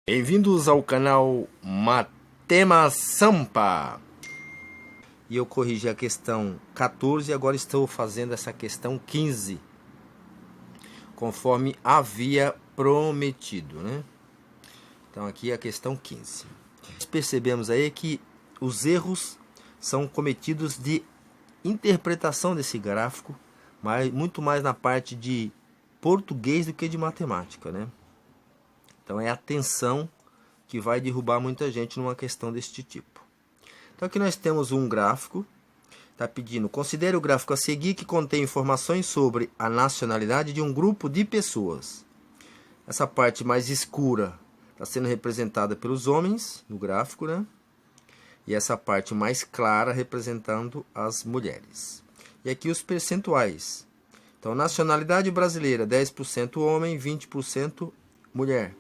Bem-vindos ao canal Matema Sampa. E eu corrigi a questão 14 e agora estou fazendo essa questão 15, conforme havia prometido, né? Então aqui é a questão 15. Percebemos aí que os erros são cometidos de interpretação desse gráfico, mas muito mais na parte de português do que de matemática, né? Então é a atenção que vai derrubar muita gente numa questão deste tipo. Então aqui nós temos um gráfico, está pedindo, considere o gráfico a seguir que contém informações sobre a nacionalidade de um grupo de pessoas. Essa parte mais escura está sendo representada pelos homens no gráfico, né? E essa parte mais clara representando as mulheres. E aqui os percentuais. Então, nacionalidade brasileira, 10% homem, 20% mulher.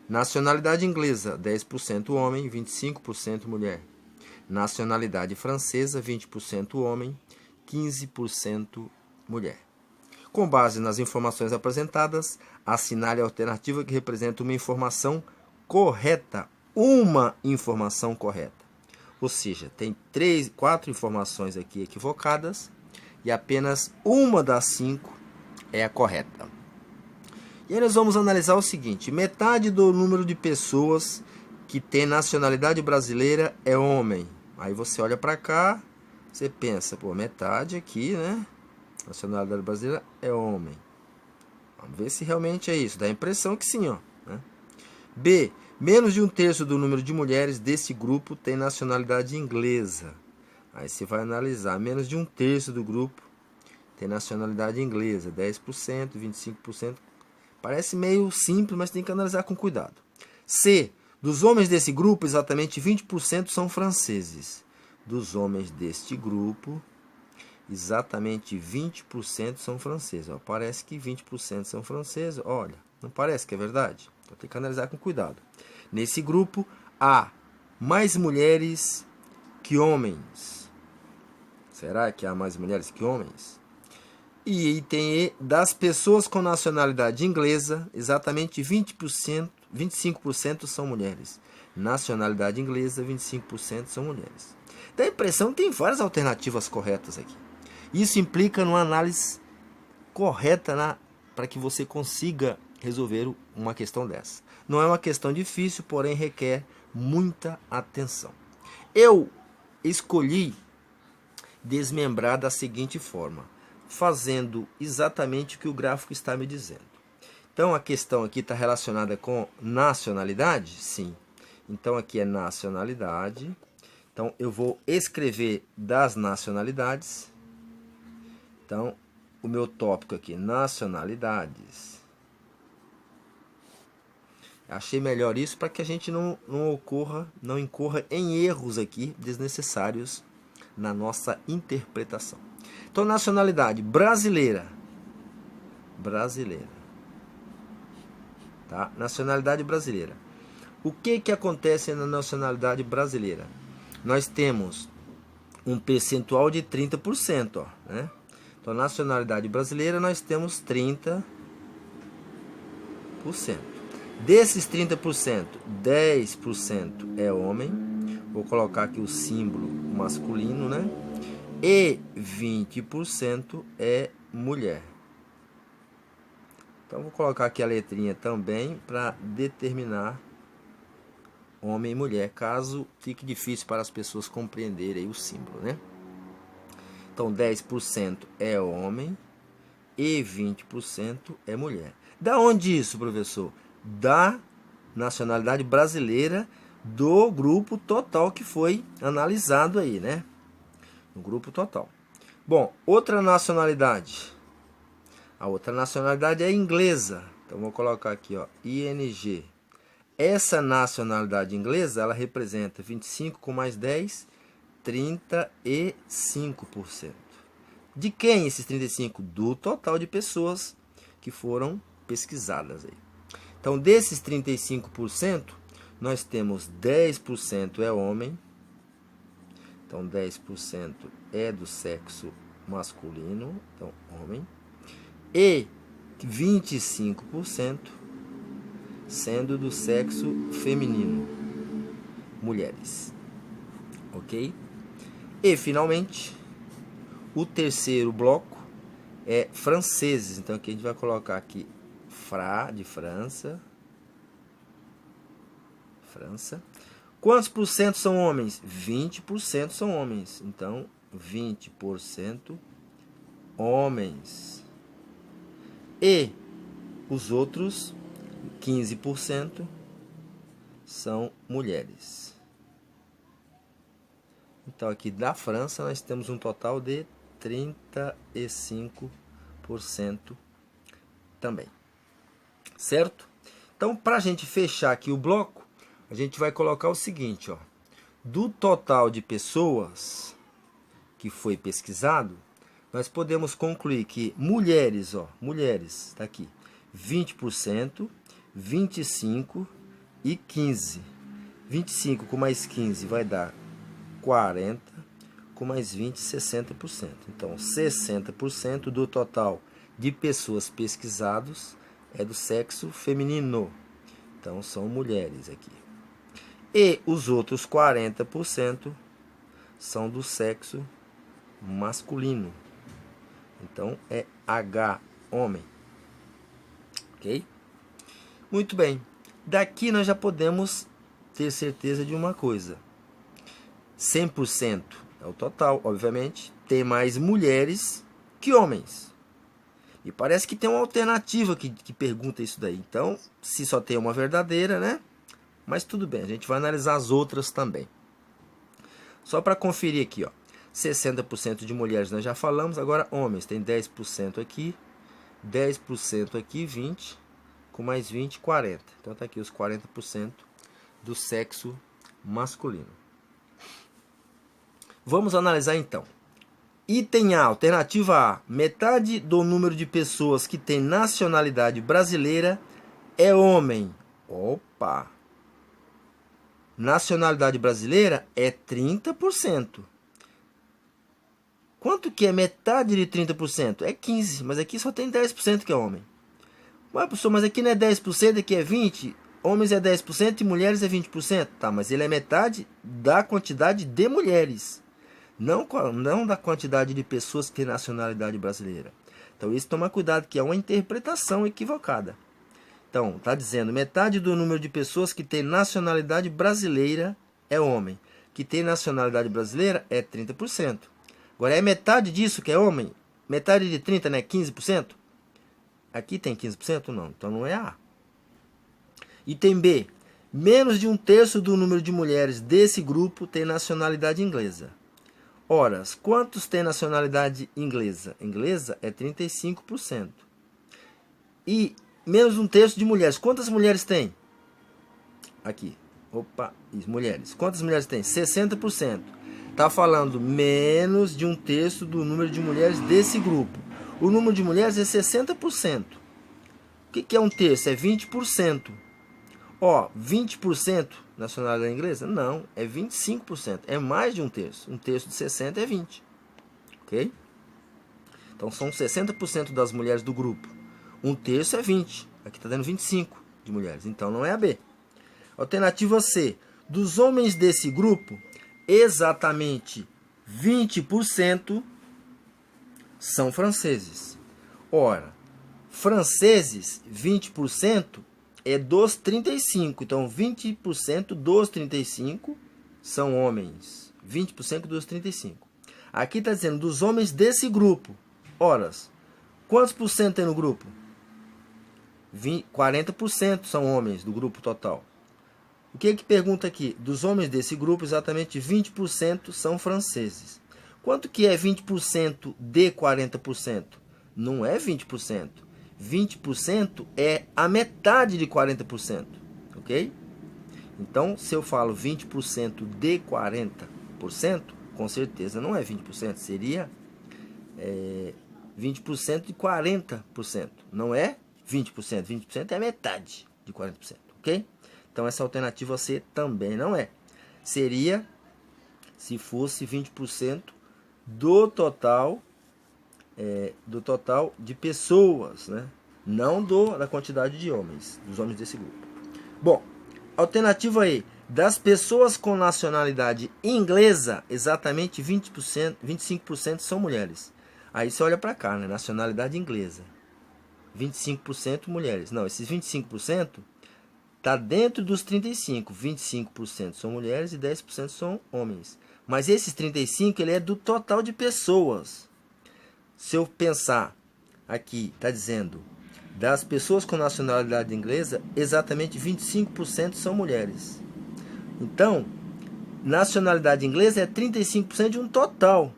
Nacionalidade inglesa, 10% homem, 25% mulher. Nacionalidade francesa, 20% homem, 15% mulher. Com base nas informações apresentadas, assinale a alternativa que representa uma informação correta. Uma informação correta. Ou seja, tem 4 informações aqui equivocadas e apenas uma das 5 é a correta. E aí nós vamos analisar o seguinte: metade do número de pessoas que tem nacionalidade brasileira é homem. Aí você olha para cá, você pensa, pô, metade aqui, né? Nacionalidade brasileira é homem. Vamos ver se realmente é isso. Dá a impressão que sim, ó, né? B. Menos de 1/3 do número de mulheres desse grupo tem nacionalidade inglesa. Aí você vai analisar. Menos de 1/3 do grupo tem nacionalidade inglesa. 10%, 25%. Parece meio simples, mas tem que analisar com cuidado. C. Dos homens desse grupo, exatamente 20% são franceses. Dos homens deste grupo, exatamente 20% são franceses. Ó, parece que 20% são franceses. Olha, não parece que é verdade? Então tem que analisar com cuidado. Nesse grupo, há mais mulheres que homens. Será que há mais mulheres que homens? E item E, das pessoas com nacionalidade inglesa, exatamente 25% são mulheres. Nacionalidade inglesa, 25% são mulheres. Dá a impressão que tem várias alternativas corretas aqui. Isso implica numa análise correta para que você consiga resolver uma questão dessa. Não é uma questão difícil, porém requer muita atenção. Eu escolhi desmembrar da seguinte forma, fazendo exatamente o que o gráfico está me dizendo. Então a questão aqui está relacionada com nacionalidade? Sim. Então aqui é nacionalidade. Então eu vou escrever das nacionalidades. Então o meu tópico aqui, nacionalidades. Achei melhor isso para que a gente não incorra em erros aqui desnecessários na nossa interpretação. Então, nacionalidade brasileira. Brasileira. Tá? Nacionalidade brasileira. O que acontece na nacionalidade brasileira? Nós temos um percentual de 30%. Ó, né? Então, nacionalidade brasileira, nós temos 30%. Desses 30%, 10% é homem. Vou colocar aqui o símbolo masculino, né? E 20% é mulher. Então vou colocar aqui a letrinha também para determinar homem e mulher, caso fique difícil para as pessoas compreenderem o símbolo, né? Então 10% é homem e 20% é mulher. Da onde isso, professor? Da nacionalidade brasileira do grupo total que foi analisado aí, né? No grupo total. Bom, outra nacionalidade. A outra nacionalidade é inglesa. Então vou colocar aqui, ó, ING. Essa nacionalidade inglesa, ela representa 25 com mais 10, 35%. De quem esses 35? Do total de pessoas que foram pesquisadas aí. Então, desses 35%, nós temos 10% é homem. Então, 10% é do sexo masculino, então, homem. E 25% sendo do sexo feminino, mulheres. Ok? E, finalmente, o terceiro bloco é franceses. Então, aqui a gente vai colocar aqui de França. França. Quantos por cento são homens? 20% são homens. Então, 20% homens. E os outros 15% são mulheres. Então, aqui da França, nós temos um total de 35% também. Certo? Então, para a gente fechar aqui o bloco, a gente vai colocar o seguinte, ó. Do total de pessoas que foi pesquisado, nós podemos concluir que mulheres, ó, mulheres, tá aqui, 20%, 25% e 15%. 25 com mais 15 vai dar 40%, com mais 20, 60%. Então, 60% do total de pessoas pesquisadas é do sexo feminino. Então, são mulheres aqui. E os outros 40% são do sexo masculino. Então, é H, homem. Ok? Muito bem. Daqui nós já podemos ter certeza de uma coisa. 100% é o total, obviamente. Tem mais mulheres que homens. E parece que tem uma alternativa que pergunta isso daí. Então, se só tem uma verdadeira, né? Mas tudo bem, a gente vai analisar as outras também. Só para conferir aqui, ó. 60% de mulheres nós já falamos, agora homens. Tem 10% aqui, 10% aqui, 20%, com mais 20, 40%. Então tá aqui os 40% do sexo masculino. Vamos analisar então. Item A, alternativa A. Metade do número de pessoas que tem nacionalidade brasileira é homem. Opa! Nacionalidade brasileira é 30%. Quanto que é metade de 30%? É 15%, mas aqui só tem 10% que é homem. Ué, professor, mas aqui não é 10%, aqui é 20%. Homens é 10% e mulheres é 20%. Tá, mas ele é metade da quantidade de mulheres. Não da quantidade de pessoas que têm nacionalidade brasileira. Então, isso toma cuidado, que é uma interpretação equivocada. Então, está dizendo, metade do número de pessoas que tem nacionalidade brasileira é homem. Que tem nacionalidade brasileira é 30%. Agora, é metade disso que é homem? Metade de 30%, né? 15%? Aqui tem 15%? Não. Então, não é A. Item B. Menos de um terço do número de mulheres desse grupo tem nacionalidade inglesa. Ora, quantos tem nacionalidade inglesa? Inglesa é 35%. E menos de um terço de mulheres. Quantas mulheres tem? Aqui. Opa, isso, mulheres. Quantas mulheres tem? 60%. Está falando menos de um terço do número de mulheres desse grupo. O número de mulheres é 60%. O que é um terço? É 20%. Ó, 20% nacionalidade inglesa? Não, é 25%. É mais de um terço. Um terço de 60 é 20. Ok? Então, são 60% das mulheres do grupo. Um terço é 20. Aqui está dando 25 de mulheres. Então, não é a B. Alternativa C. Dos homens desse grupo, exatamente 20% são franceses. Ora, franceses, 20% é dos 35. Então, 20% dos 35 são homens. 20% dos 35. Aqui está dizendo dos homens desse grupo. Ora, quantos por cento tem no grupo? 40% são homens do grupo total. O que pergunta aqui? Dos homens desse grupo, exatamente 20% são franceses. Quanto que é 20% de 40%? Não é 20%. 20% é a metade de 40%. Ok? Então, se eu falo 20% de 40%, com certeza não é 20%. Seria 20% de 40%. Não é 20%. 20% é a metade de 40%. Ok? Então, essa alternativa C também não é. Seria, se fosse 20% do total de pessoas, né? Não da quantidade de homens, dos homens desse grupo. Bom, alternativa E, das pessoas com nacionalidade inglesa, exatamente 20%, 25% são mulheres. Aí você olha para cá, né? Nacionalidade inglesa. 25% mulheres. Não, esses 25% tá dentro dos 35. 25% são mulheres e 10% são homens. Mas esses 35, ele é do total de pessoas. Se eu pensar aqui, tá dizendo, das pessoas com nacionalidade inglesa, exatamente 25% são mulheres. Então, nacionalidade inglesa é 35% de um total.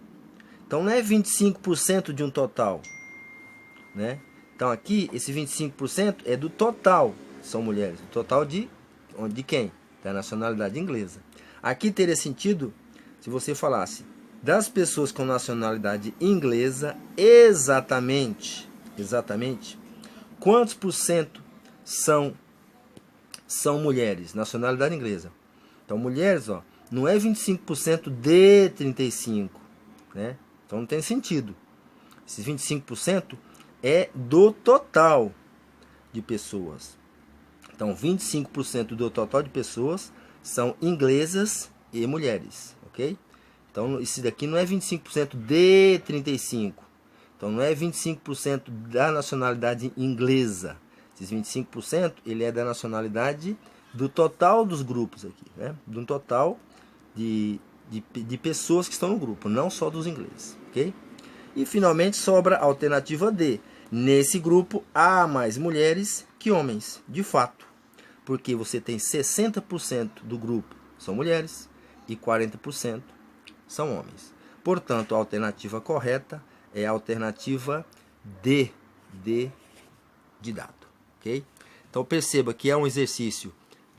Então, não é 25% de um total, né? Então, aqui, esse 25% é do total, são mulheres. O total de quem? Da nacionalidade inglesa. Aqui teria sentido se você falasse das pessoas com nacionalidade inglesa, exatamente, quantos por cento são mulheres, nacionalidade inglesa. Então, mulheres, ó, não é 25% de 35%, né? Então, não tem sentido. Esses 25% é do total de pessoas. Então, 25% do total de pessoas são inglesas e mulheres, ok? Então, isso daqui não é 25% de 35%. Então, não é 25% da nacionalidade inglesa. Esses 25%, ele é da nacionalidade do total dos grupos aqui, né? Do total de pessoas que estão no grupo, não só dos ingleses, ok? E, finalmente, sobra a alternativa D. Nesse grupo, há mais mulheres que homens, de fato. Porque você tem 60% do grupo são mulheres e 40% são homens. Portanto, a alternativa correta é a alternativa D, de dado, ok? Então, perceba que é um exercício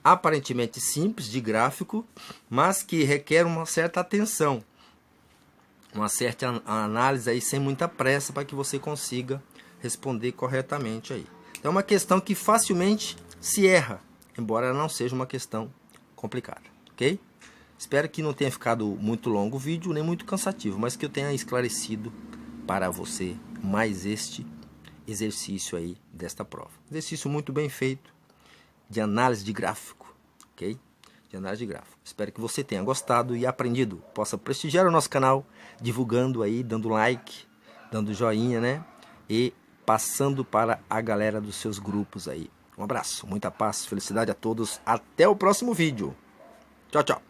aparentemente simples de gráfico, mas que requer uma certa atenção, uma certa análise aí sem muita pressa para que você consiga responder corretamente aí. É uma questão que facilmente se erra, embora ela não seja uma questão complicada, ok? Espero que não tenha ficado muito longo o vídeo, nem muito cansativo, mas que eu tenha esclarecido para você mais este exercício aí desta prova. Exercício muito bem feito, de análise de gráfico, ok? De análise de gráfico. Espero que você tenha gostado e aprendido. Possa prestigiar o nosso canal, divulgando aí, dando like, dando joinha, né? E passando para a galera dos seus grupos aí. Um abraço, muita paz, felicidade a todos. Até o próximo vídeo. Tchau, tchau.